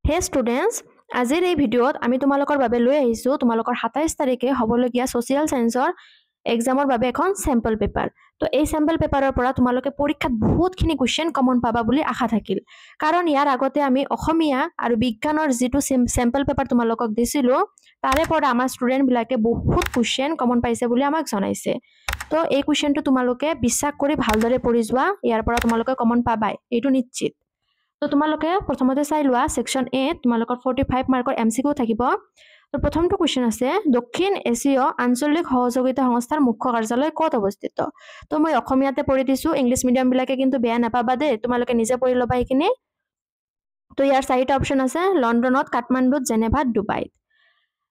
হে ষ্টুডেণ্টছ, আজিৰ এই ভিডিঅ'ত আমি তোমালোকৰ বাবে লৈ আহিছোঁ তোমালোকৰ 27 তাৰিখে হ'বলগীয়া ছ'চিয়েল ছায়েন্সৰ এক্সামৰ বাবে এখন চেম্পল পেপাৰ। তো এই চেম্পল পেপাৰৰ পৰা তোমালোকে পৰীক্ষাত বহুতখিনি কুৱেশ্যন কমন পাবা বুলি আশা থাকিল। কাৰণ ইয়াৰ আগতে আমি অসমীয়া আৰু বিজ্ঞানৰ যিটো চেম্পল পেপাৰ তোমালোকক দিছিলোঁ, তাৰে পৰা আমাৰ ষ্টুডেণ্টবিলাকে বহুত কুৱেশ্যন কমন পাইছে বুলি আমাক জনাইছে। তো এই কুৱেশ্যনটো তোমালোকে বিশ্বাস কৰি ভালদৰে পঢ়ি যোৱা, ইয়াৰ পৰা তোমালোকে কমন পাবাই, এইটো নিশ্চিত। তো তোমালোকে প্ৰথমতে চাই লোৱা সেকশন এ তোমালোকৰ 45 মাৰ্কৰ এমসিকিউ থাকিব। তো প্ৰথমটো কোৱেশ্চন আছে দক্ষিণ এছীয় আঞ্চলিক সহযোগিতা সংস্থাৰ মুখ্য কাৰ্যালয় ক'ত অৱস্থিত। তো মই অসমীয়াতে পঢ়ি দিছোঁ, ইংলিছ মিডিয়াম বিলাকে কিন্তু বেয়া নাপাবা দেই, তোমালোকে নিজে পঢ়ি ল'বা এইখিনি। তো ইয়াৰ চাৰিটা অপশ্যন আছে, লণ্ডনত, কাঠমাণ্ডুত, জেনেভাত, ডুবাইত।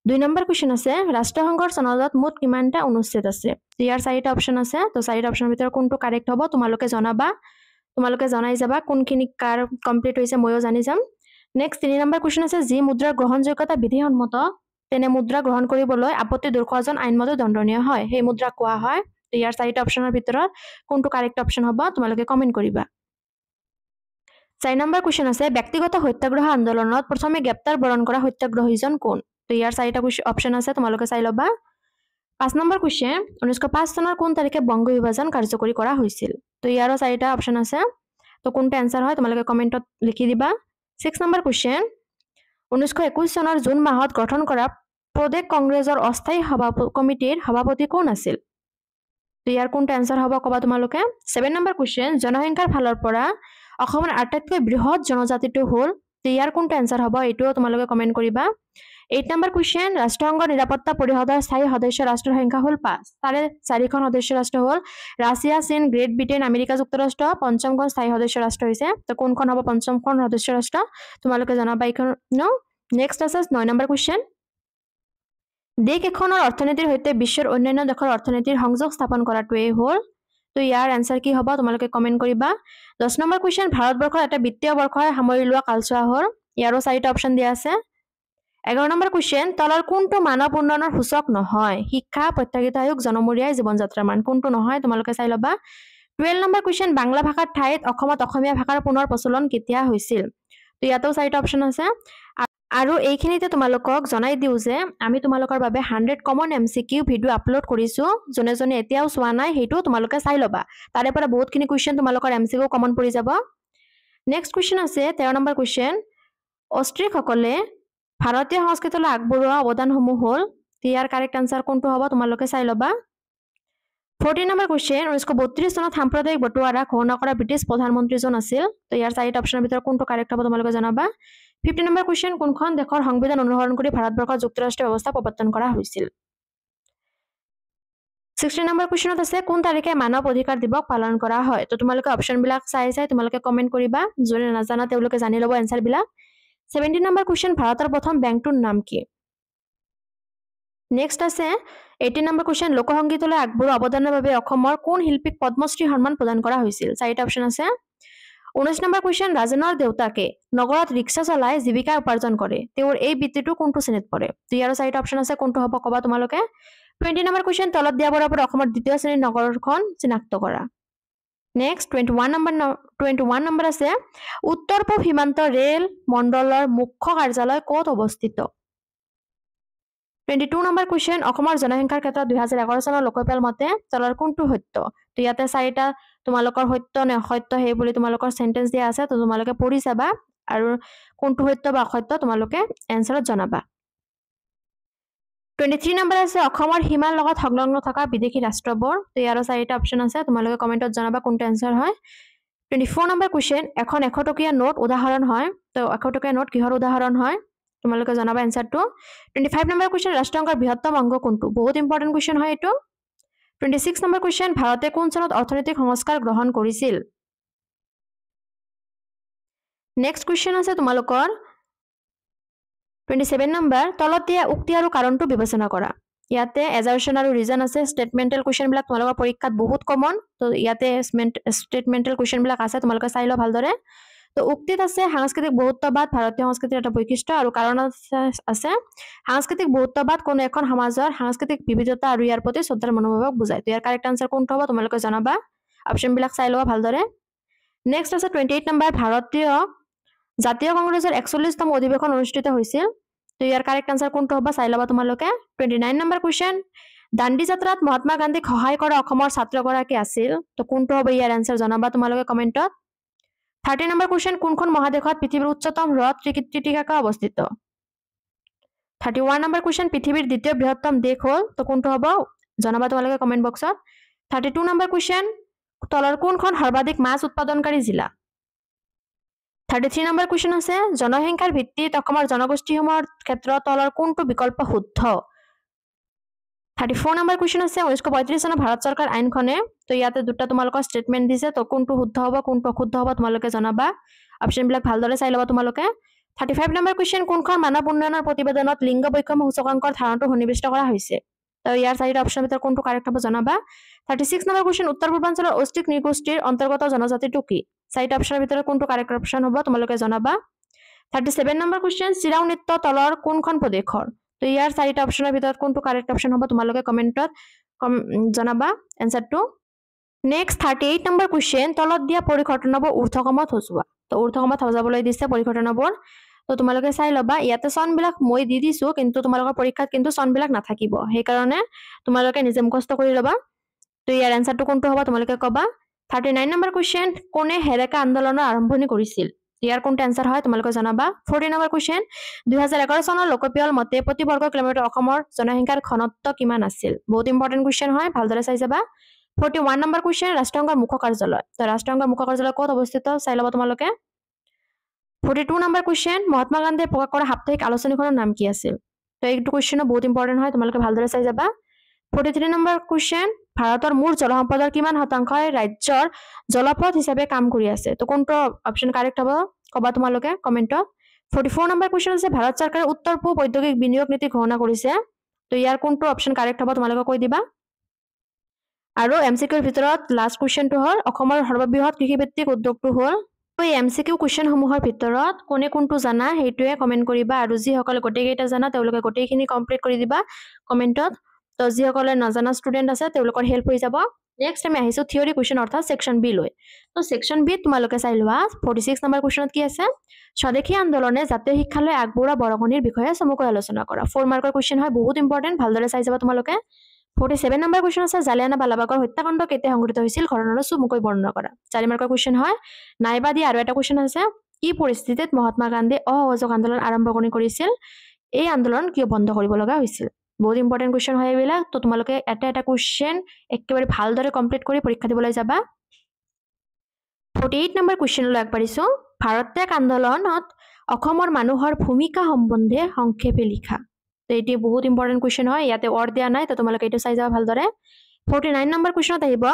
2 নম্বৰ কোৱেশ্চন আছে ৰাষ্ট্ৰসংঘৰ চনদত মুঠ কিমানটা অনুচ্ছেদ আছে। তো ইয়াৰ চাৰিটা অপশ্যন আছে, তো চাৰিটা অপশ্যনৰ ভিতৰত কোনটো কাৰেক্ট হ'ব তোমালোকে জনাবা, তোমালোকে জনাই যাবা কোনখিনি কাৰ কমপ্লিট হৈছে, ময়ো জানি যাম। নেক্সট 3 নম্বৰ কোৱেশ্চন আছে যি মুদ্ৰাৰ গ্ৰহণযোগ্যতা বিধিসন্মত তেনে মুদ্ৰা গ্ৰহণ কৰিবলৈ আপত্তি দৰ্শোৱাজন আইনমতে দণ্ডনীয় হয়, সেই মুদ্ৰা কোৱা হয়। তো ইয়াৰ চাৰিটা অপশ্যনৰ ভিতৰত কোনটো কাৰেক্ট অপশ্যন হ'ব তোমালোকে কমেণ্ট কৰিবা। 4 নম্বৰ কোৱেশ্চন আছে ব্যক্তিগত সত্যাগ্ৰহ আন্দোলনত প্ৰথমে গ্ৰেপ্তাৰ বৰণ কৰা সত্যাগ্ৰহীজন কোন। তো ইয়াৰ চাৰিটা অপশ্যন আছে, তোমালোকে চাই ল'বা। 5 নম্বৰ কোৱেশ্চন 1905 চনৰ কোন তাৰিখে বংগ বিভাজন কাৰ্যকৰী কৰা হৈছিল। তো ইয়াৰো চাৰিটা অপশ্যন আছে, তো কোনটো এনসাৰ হয় তোমালোকে কমেণ্টত লিখি দিবা। 6 নম্বৰ কোৱেশ্চন 1921 চনৰ জুন মাহত গঠন কৰা প্ৰদেশ কংগ্ৰেছৰ অস্থায়ী কমিটিৰ সভাপতি কোন আছিল। তো ইয়াৰ কোনটো এনসাৰ হ'ব ক'বা তোমালোকে। 7 নম্বৰ কোৱেশ্চন জনসংখ্যাৰ ফালৰ পৰা অসমৰ আটাইতকৈ বৃহৎ জনজাতিটো হ'ল। তো ইয়াৰ কোনটো এনসাৰ হ'ব এইটোও তোমালোকে কমেণ্ট কৰিবা। 8 নম্বৰ কোৱেশ্চন ৰাষ্ট্ৰসংঘৰ নিৰাপত্তা পৰিষদৰ স্থায়ী সদস্য ৰাষ্ট্ৰৰ সংখ্যা হ'ল 5, তাৰে 4খন সদস্য ৰাষ্ট্ৰ হ'ল ৰাছিয়া, চীন, গ্ৰেট ব্ৰিটেইন, আমেৰিকা যুক্তৰাষ্ট্ৰ। 5খন স্থায়ী সদস্য ৰাষ্ট্ৰ হৈছে, তো কোনখন হ'ব 5খন সদস্য ৰাষ্ট্ৰ তোমালোকে জনাবা এইখন। নেক্সট আছে 9 নম্বৰ কোৱেশ্চন দেশ এখনৰ অৰ্থনীতিৰ সৈতে বিশ্বৰ অন্যান্য দেশৰ অৰ্থনীতিৰ সংযোগ স্থাপন কৰাটোৱেই হ'ল। তো ইয়াৰ এনসাৰ কি হ'ব তোমালোকে কমেণ্ট কৰিবা। 10 নম্বৰ কোৱেশ্চন ভাৰতবৰ্ষৰ এটা বিত্তীয় বৰ্ষই সামৰি লোৱা কালচোৱা হ'ল। ইয়াৰো 4টা অপশ্যন দিয়া আছে। 11 নম্বৰ কোৱেশ্চন তলৰ কোনটো মানৱ উন্নয়নৰ সূচক নহয়। শিক্ষা, প্ৰত্যাশিত আয়োগ, জনমূৰীয়া জীৱন যাত্ৰাৰ মান, কোনটো নহয় তোমালোকে চাই ল'বা। 12 নম্বৰ কোৱেশ্চন বাংলা ভাষাৰ ঠাইত অসমত অসমীয়া ভাষাৰ পুনৰ প্ৰচলন কেতিয়া হৈছিল। তো ইয়াতো 4টা অপশ্যন আছে। আৰু এইখিনিতে তোমালোকক জনাই দিওঁ যে আমি তোমালোকৰ বাবে 100 কমন এমসিকিউ ভিডিঅ' আপলোড কৰিছোঁ, যোনে যোনে এতিয়াও চোৱা নাই সেইটো তোমালোকে চাই ল'বা, তাৰে পৰা বহুতখিনি কুৱেশ্যন তোমালোকৰ এমসিকিউ কমন পৰি যাব। নেক্সট কুৱেশ্যন আছে 13 নম্বৰ কুৱেশ্যন অষ্ট্ৰিকসকলে ভাৰতীয় সংস্কৃতিলৈ আগবঢ়োৱা অৱদানসমূহ হ'ল। ইয়াৰ কাৰেক্ট আনসাৰ কোনটো হ'ব তোমালোকে চাই ল'বা। 14 নম্বৰ কুৱেশ্যন 1932 চনত সাম্প্ৰদায়িক বটোৱাৰা ঘোষণা কৰা ব্ৰিটিছ প্ৰধানমন্ত্ৰীজন আছিল। তো ইয়াৰ 4টা অপশ্যনৰ ভিতৰত কোনটো কাৰেক্ট হ'ব তোমালোকে জনাবা। 15 নম্বৰ কুৱেশ্যন কোনখন দেশৰ সংবিধান অনুসৰণ কৰি ভাৰতবৰ্ষৰ যুক্তৰাষ্ট্ৰীয় ব্যৱস্থা প্ৰৱৰ্তন কৰা হৈছিল। 16 নম্বৰ কুৱেশ্যনত আছে কোন তাৰিখে মানৱ অধিকাৰ দিৱস পালন কৰা হয়। তো তোমালোকে অপশ্যনবিলাক চাই তোমালোকে কমেণ্ট কৰিবা, যোনে নাজানা তেওঁলোকে জানি ল'ব এনসাৰবিলাক। 17 নম্বৰ কুৱেশ্যন ভাৰতৰ প্ৰথম বেংকটোৰ নাম কি। নেক্সট আছে 18 নম্বৰ কুৱেশ্যন লোকসংগীতলৈ আগবঢ়োৱা অৱদানৰ বাবে অসমৰ কোন শিল্পীক পদ্মশ্ৰী সন্মান প্ৰদান কৰা হৈছিল। 4টা অপশ্যন আছে। 19 নম্বৰ কুৱেশ্যন ৰাজেনৰ দেউতাকে নগৰত ৰিক্সা চলাই জীৱিকা উপাৰ্জন কৰে, তেওঁৰ এই বৃত্তিটো কোনটো শ্ৰেণীত পৰে। তো ইয়াৰো 4টা অপশ্যন আছে, কোনটো হ'ব ক'বা তোমালোকে। 20 নম্বৰ কুৱেশ্যন তলত দিয়া বৰাবৰ অসমৰ দ্বিতীয় শ্ৰেণীৰ নগৰখন চিনাক্ত কৰা। নেক্সট 21 নম্বৰ আছে উত্তৰ পূব সীমান্ত ৰেল মণ্ডলৰ মুখ্য কাৰ্যালয় ক'ত অৱস্থিত। 22 নম্বৰ কুৱেশ্যন অসমৰ জনসংখ্যাৰ ক্ষেত্ৰত 2011 চনৰ লোকপিয়ল মতে তলৰ কোনটো সত্য। তো ইয়াতে 4টা তোমালোকৰ সত্য নে অসত্য সেই বুলি তোমালোকৰ সেন্টেন্স দিয়া আছে, তো তোমালোকে পঢ়ি চাবা আৰু কোনটো সত্য বা অসত্য তোমালোকে এনসাৰত জনাবা। 23 নম্বৰ আছে অসমৰ সীমাৰ লগত সংলগ্ন থকা বিদেশী ৰাষ্ট্ৰবোৰ। তো ইয়াৰো 4টা অপশ্যন আছে, তোমালোকে কমেণ্টত জনাবা কোনটো এনসাৰ হয়। 24 নম্বৰ কুৱেশ্যন এখন 100 টকীয়া নোট উদাহৰণ হয়। তো 100 টকীয়া নোট কিহৰ উদাহৰণ হয় তোমালোকে জনাবা এনসাৰটো। 25 নম্বৰ কুৱেশ্যন ৰাষ্ট্ৰসংঘৰ বৃহত্তম অংগ কোনটো, বহুত ইম্পৰ্টেণ্ট কুৱেশ্যন হয় এইটো। 26 নম্বৰ কুৱেশ্যন ভাৰতে কোন চনত অৰ্থনৈতিক সংস্কাৰ গ্ৰহণ কৰিছিল। নেক্সট কুৱেশ্যন আছে তোমালোকৰ 27 নম্বৰ তলত দিয়া উক্তি আৰু কাৰণটো বিবেচনা কৰা। ইয়াতে এজাৰশ্যন আৰু ৰিজন আছে। ষ্টেটমেণ্টেল কুৱেশ্যনবিলাক তোমালোকৰ পৰীক্ষাত বহুত কমন, তো ইয়াতে ষ্টেটমেণ্টেল কুৱেশ্যনবিলাক আছে, তোমালোকে চাই লোৱা ভালদৰে। তো উক্তিত আছে সাংস্কৃতিক বহুত্ববাদ ভাৰতীয় সংস্কৃতিৰ এটা বৈশিষ্ট্য, আৰু কাৰণ আছে সাংস্কৃতিক বহুত্ববাদ কোনো এখন সমাজৰ সাংস্কৃতিক বিবিধতা আৰু ইয়াৰ প্ৰতি শ্ৰদ্ধাৰ মনোভাৱক বুজায়। তো ইয়াৰ কাৰেক্ট আনসাৰ কোনটো হ'ব তোমালোকে জনাবা, অপশ্যনবিলাক চাই লোৱা ভালদৰে। নেক্সট আছে 28 নম্বৰ ভাৰতীয় জাতীয় কংগ্ৰেছৰ 41তম অধিৱেশন অনুষ্ঠিত হৈছিল তো ইয়াৰ কাৰেক্ট আনসাৰ কোনটো হ'ব চাই লবা তোমালোকে 29 নম্বৰ কোৱেশ্চন দাণ্ডি যাত্ৰাত মহাত্মা গান্ধীক সহায় কৰা অসমৰ ছাত্ৰগৰাকী আছিল তো কোনটো হ'ব ইয়াৰ আনসাৰ জনাবা তোমালোকে কমেন্টত 30 নম্বৰ কোৱেশ্চন কোনখন মহাদেশত পৃথিৱীৰ উচ্চতম হ্ৰদ ত্ৰিকুটিকা অৱস্থিত 31 নম্বৰ কোৱেশ্চন পৃথিৱীৰ দ্বিতীয় বৃহত্তম দেশ হ'ল তো কোনটো হ'ব জনাবা তোমালোকে কমেন্ট বক্সত 32 নম্বৰ কোৱেশ্চন তলৰ কোনখন সৰ্বাধিক মাছ উৎপাদনকাৰী জিলা 33 নম্বৰ কোৱেশ্চন আছে জনসংখ্যাৰ ভিত্তিত অসমৰ জনগোষ্ঠীসমূহৰ ক্ষেত্ৰত তলৰ কোনটো বিকল্প শুদ্ধ 34 নম্বৰ কোৱেশ্চন আছে 1935 চনৰ ভাৰত চৰকাৰ আইনখনে তো ইয়াতে দুটা তোমালোকৰ ষ্টেটমেন্ট দিছে তো কোনটো শুদ্ধ হ'ব কোনটো অশুদ্ধ হ'ব তোমালোকে জনাবা অপচন বিলাক ভালদৰে চাই লবা তোমালোকে 35 নম্বৰ কোৱেশ্চন কোনখন মানৱ উন্নয়নৰ প্ৰতিবেদনত লিংগ বৈষম্য সূচকাংকৰ ধাৰণাটো সন্নিৱিষ্ট কৰা হৈছে তো ইয়াৰ চাৰিটা অপচনৰ ভিতৰত কোনটো কাৰেক্ট হ'ব জনাবা 36 নম্বৰ কোৱেশ্চন উত্তৰ পূৰ্বাঞ্চলৰ অস্তিক নৃগোষ্ঠীৰ অন্তৰ্গত জনজাতিটো কি চাৰিটা অপচনৰ ভিতৰত কোনটো কাৰেক্ট অপচন হ'ব তোমালোকে জনাবা 37 নম্বৰ কোৱেশ্চন চিৰাও নৃত্য তলৰ কোনখন প্ৰদেশৰ তো ইয়াৰ চাৰিটা অপচনৰ ভিতৰত কোনটো কাৰেক্ট অপচন হ'ব তোমালোকে কমেন্টত জনাবা এনসাৰটো নেক্সট 38 নম্বৰ কোৱেশ্চন তলত দিয়া পৰিঘটনাবোৰ ঊৰ্ধ্বক্ৰমত সজোৱা তো ঊৰ্ধ্বক্ৰমত সজাবলৈ দিছে পৰিঘটনাবোৰ তো তোমালোকে চাই লবা ইয়াতে চনবিলাক মই দি দিছো কিন্তু তোমালোকৰ পৰীক্ষাত কিন্তু চনবিলাক নাথাকিব সেই কাৰণে তোমালোকে নিজে মুখস্থ কৰি লবা তো ইয়াৰ আনসাৰটো কোনটো হ'ব তোমালোকে কবা 39 নম্বৰ কোৱেশ্চন কোনে হেৰেকা আন্দোলনৰ আৰম্ভণি কৰিছিল ইয়াৰ কোনটো আনসাৰ হয় তোমালোকে জনাবা 40 নম্বৰ কোৱেশ্চন 2011 চনৰ লোকপিয়ল মতে প্ৰতি বৰ্গ কিলোমিটাৰ অসমৰ জনসংখ্যাৰ ঘনত্ব কিমান আছিল বহুত ইম্পৰ্টেন্ট কোৱেশ্চন হয় ভালদৰে চাই যাবা 41 নম্বৰ কোৱেশ্চন ৰাষ্ট্ৰসংঘৰ মুখ্য কাৰ্যালয় তো ৰাষ্ট্ৰসংঘৰ মুখ্য কাৰ্যালয় ক'ত অৱস্থিত চাই লবা তোমালোকে 42 নম্বৰ কোৱেশ্চন মহাত্মা গান্ধীয়ে প্ৰকাশ কৰা সাপ্তাহিক আলোচনীখনৰ নাম কি আছিল তো এইটো কোৱেশ্চনো বহুত ইম্পৰ্টেন্ট হয় তোমালোকে ভালদৰে চাই যাবা 43 নম্বৰ কোৱেশ্চন ভাৰতৰ মুঠ জলসম্পদৰ কিমান শতাংশই ৰাজ্যৰ জলপথ হিচাপে কাম কৰি আছে তো কোনটো অপচন কাৰেক্ট হ'ব কবা তোমালোকে কমেন্টত 44 নম্বৰ কোৱেশ্চন আছে ভাৰত চৰকাৰে উত্তৰ পূব ঔদ্যোগিক বিনিয়োগ নীতি ঘোষণা কৰিছে তো ইয়াৰ কোনটো অপচন কাৰেক্ট হ'ব তোমালোকে কৈ দিবা আৰু এমসিকিউৰ ভিতৰত লাষ্ট কোৱেশ্চনটো হ'ল অসমৰ সৰ্ববৃহৎ কৃষিভিত্তিক উদ্যোগটো হ'ল এই এমসিকিউ কোৱেশ্চনসমূহৰ ভিতৰত কোনে কোনটো জানা সেইটোৱে কমেন্ট কৰিবা আৰু যিসকলে গোটেইকেইটা জানা তেওঁলোকে গোটেইখিনি কমপ্লিট কৰি দিবা কমেন্টত তো যিসকলে নজনা ষ্টুডেন্ট আছে তেওঁলোকৰ হেল্প হৈ যাব নেক্সট আমি আহিছো থিওৰি কোৱেশ্চন অৰ্থাৎ সেকশন বি লৈ তো সেকশন বি তোমালোকে চাই লোৱা 46 নম্বৰ কোৱেশ্চনত কি আছে স্বদেশী আন্দোলনে জাতীয় শিক্ষালৈ আগবঢ়োৱা বৰঙণিৰ বিষয়ে চমুকৈ আলোচনা কৰা 4 মাৰ্কৰ কোৱেশ্চন হয় বহুত ইম্পৰ্টেন্ট ভালদৰে চাই যাবা তোমালোকে 47 নম্বৰ কোৱেশ্চন আছে জালিয়ানাৱালাবাগৰ হত্যাকাণ্ড কেতিয়া সংঘটিত হৈছিল ঘটনাটো চমুকৈ বৰ্ণনা কৰা 4 মাৰ্কৰ কোৱেশ্চন হয় নাইবা দি আৰু এটা কোৱেশ্চন আছে কি পৰিস্থিতিত মহাত্মা গান্ধী অসহযোগ আন্দোলন আৰম্ভ কৰিছিল এই আন্দোলন কিয় বন্ধ কৰিব লগা হৈছিল বহুত ইম্পৰ্টেন্ট কোৱেশ্চন হয় এইবিলাক তো তোমালোকে এটা কোৱেশ্চন একেবাৰে ভালদৰে কমপ্লিট কৰি পৰীক্ষা দিবলৈ যাবা 48 নম্বৰ কোৱেশ্চনলৈ আগবাঢ়িছো ভাৰত ত্যাগ আন্দোলনত অসমৰ মানুহৰ ভূমিকা সম্বন্ধে সংক্ষেপে লিখা তো এটি বহুত ইম্পৰ্টেন্ট কোৱেশ্চন হয় ইয়াতে অৰ দিয়া নাই তো তোমালোকে এটা চাই যাবা ভালদৰে 49 নম্বৰ কোৱেশ্চনত আহিব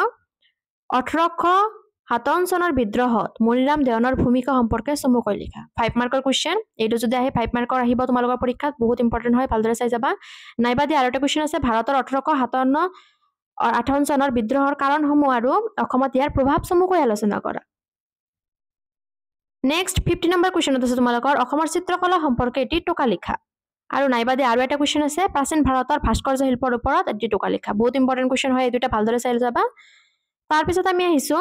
1857 চনৰ বিদ্ৰোহত মনিৰাম দেৱানৰ ভূমিকা সম্পৰ্কে চমুকৈ লিখা 5 মাৰ্কৰ কোৱেশ্চন এইটো যদি আহে 5 মাৰ্কৰ আহিব তোমালোকৰ পৰীক্ষাত বহুত ইম্পৰ্টেন্ট হয় ভালদৰে চাই যাবা নাইবা দি আৰু এটা কোৱেশ্চন আছে ভাৰতৰ 1858 চনৰ বিদ্ৰোহৰ কাৰণসমূহ আৰু অসমত ইয়াৰ প্ৰভাৱ চমুকৈ আলোচনা কৰা নেক্সট 50 নম্বৰ কোৱেশ্চনত আছে তোমালোকৰ অসমৰ চিত্ৰকলা সম্পৰ্কে এটি টোকা লিখা আৰু নাইবা দি আৰু এটা কোৱেশ্চন আছে প্ৰাচীন ভাৰতৰ ভাস্কৰ্য শিল্পৰ ওপৰত এটি টোকা লিখা বহুত ইম্পৰ্টেন্ট কোৱেশ্চন হয় এই দুটা ভালদৰে চাই যাবা তাৰ পিছত আমি আহিছো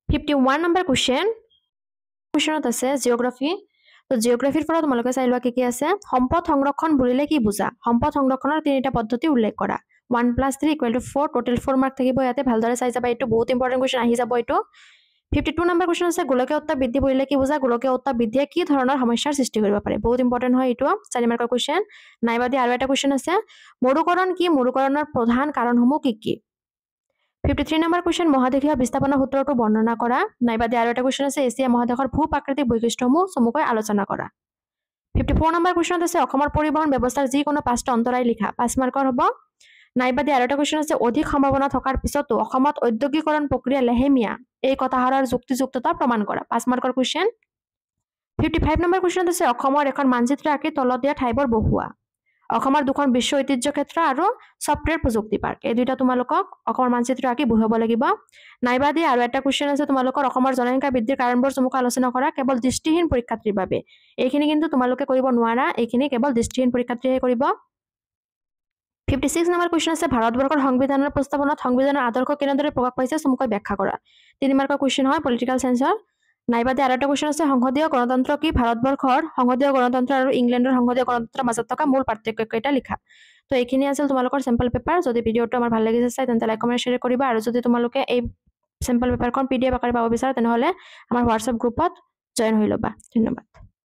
51 নম্বৰ কোৱেশ্চনত আছে জিওগ্ৰাফি তো জিওগ্ৰাফিৰ পৰা তোমালোকে চাই লোৱা কি আছে সম্পদ সংৰক্ষণ বুলিলে কি বুজা সম্পদ সংৰক্ষণৰ তিনিটা পদ্ধতি উল্লেখ কৰা 1 + 3 = 4 টোটাল 4 মাৰ্ক থাকিব ইয়াতে ভালদৰে চাই যাবা এইটো বহুত ইম্পৰ্টেন্ট কোৱেশ্চন আহি যাব এইটো 52 নম্বৰ কোৱেশ্চন আছে গোলকীয় উত্তাপ বৃদ্ধি বুলিলে কি বুজা গোলকীয় উত্তাপ বৃদ্ধিয়ে কি ধৰণৰ সমস্যাৰ সৃষ্টি কৰিব পাৰে বহুত ইম্পৰ্টেন্ট হয় এইটো 4 মাৰ্কৰ কোৱেশ্চন নাইবা দি আৰু এটা কোৱেশ্চন আছে মৰুকৰণ কি মৰুকৰণৰ প্ৰধান কাৰণসমূহ কি 53 নম্বৰ কোৱেশ্চন মহাদেশীয় বিস্তাপনা সূত্ৰটো বৰ্ণনা কৰা নাইবা দি আৰু এটা কোৱেশ্চন আছে এছিয়া মহাদেশৰ ভূ-প্ৰাকৃতিক বৈশিষ্ট্যসমূহ চমুকৈ আলোচনা কৰা 54 নম্বৰ কোৱেশ্চনত আছে অসমৰ পৰিবহণ ব্যৱস্থাৰ যিকোনো 5টা অন্তৰায় লিখা 5 মাৰ্কৰ হ'ব নাইবা দি আৰু এটা কোৱেশ্চন আছে অধিক সম্ভাৱনা থকাৰ পিছতো অসমত ঔদ্যোগিকৰণ প্ৰক্ৰিয়া লেহেমীয়া এই কথাহাৰৰ যুক্তিযুক্ততা প্ৰমাণ কৰা 5 মাৰ্কৰ কোৱেশ্চন 55 নম্বৰ কোৱেশ্চনত আছে অসমৰ এখন মানচিত্ৰ আঁকি তলত দিয়া ঠাইবোৰ বহুৱা অসমৰ দুখন বিশ্ব ঐতিহ্য ক্ষেত্ৰ আৰু সফটৱেৰ প্ৰযুক্তি পাৰ্ক এই দুটা তোমালোকক অসমৰ মানচিত্ৰ আঁকি বহুৱাব লাগিব নাইবা দি আৰু এটা কোৱেশ্চন আছে তোমালোকৰ অসমৰ জনসংখ্যা বৃদ্ধিৰ কাৰণবোৰ চমুকৈ আলোচনা কৰা কেৱল দৃষ্টিহীন পৰীক্ষাৰ্থীৰ বাবে এইখিনি কিন্তু তোমালোকে কৰিব নোৱাৰা এইখিনি কেৱল দৃষ্টিহীন পৰীক্ষাৰ্থীয়ে কৰিব 56 নম্বৰ কোৱেশ্চন আছে ভাৰতবৰ্ষৰ সংবিধানৰ প্ৰস্তাৱনাত সংবিধানৰ আদৰ্শ কেনেদৰে প্ৰকাশ পাইছে চমুকৈ ব্যাখ্যা কৰা 3 মাৰ্কৰ কোৱেশ্চন হয় পলিটিক্যাল সায়েন্সৰ নাইবাদে আৰু এটা কুৱেশ্যন আছে, সংসদীয় গণতন্ত্ৰ কি? ভাৰতবৰ্ষৰ সংসদীয় গণতন্ত্ৰ আৰু ইংলেণ্ডৰ সংসদীয় গণতন্ত্ৰৰ মাজত থকা মূল পাৰ্থক্য কেইটা লিখা। তো এইখিনি আছিল তোমালোকৰ চেম্পল পেপাৰ। যদি ভিডিঅ'টো আমাৰ ভাল লাগিছে চাই তেন্তে লাইক কমেণ্ট শ্বেয়াৰ কৰিবা, আৰু যদি তোমালোকে এই চেম্পল পেপাৰখন PDF আকাৰে পাব বিচাৰা তেনেহ'লে আমাৰ হোৱাটছএপ গ্ৰুপত জইন হৈ ল'বা। ধন্যবাদ।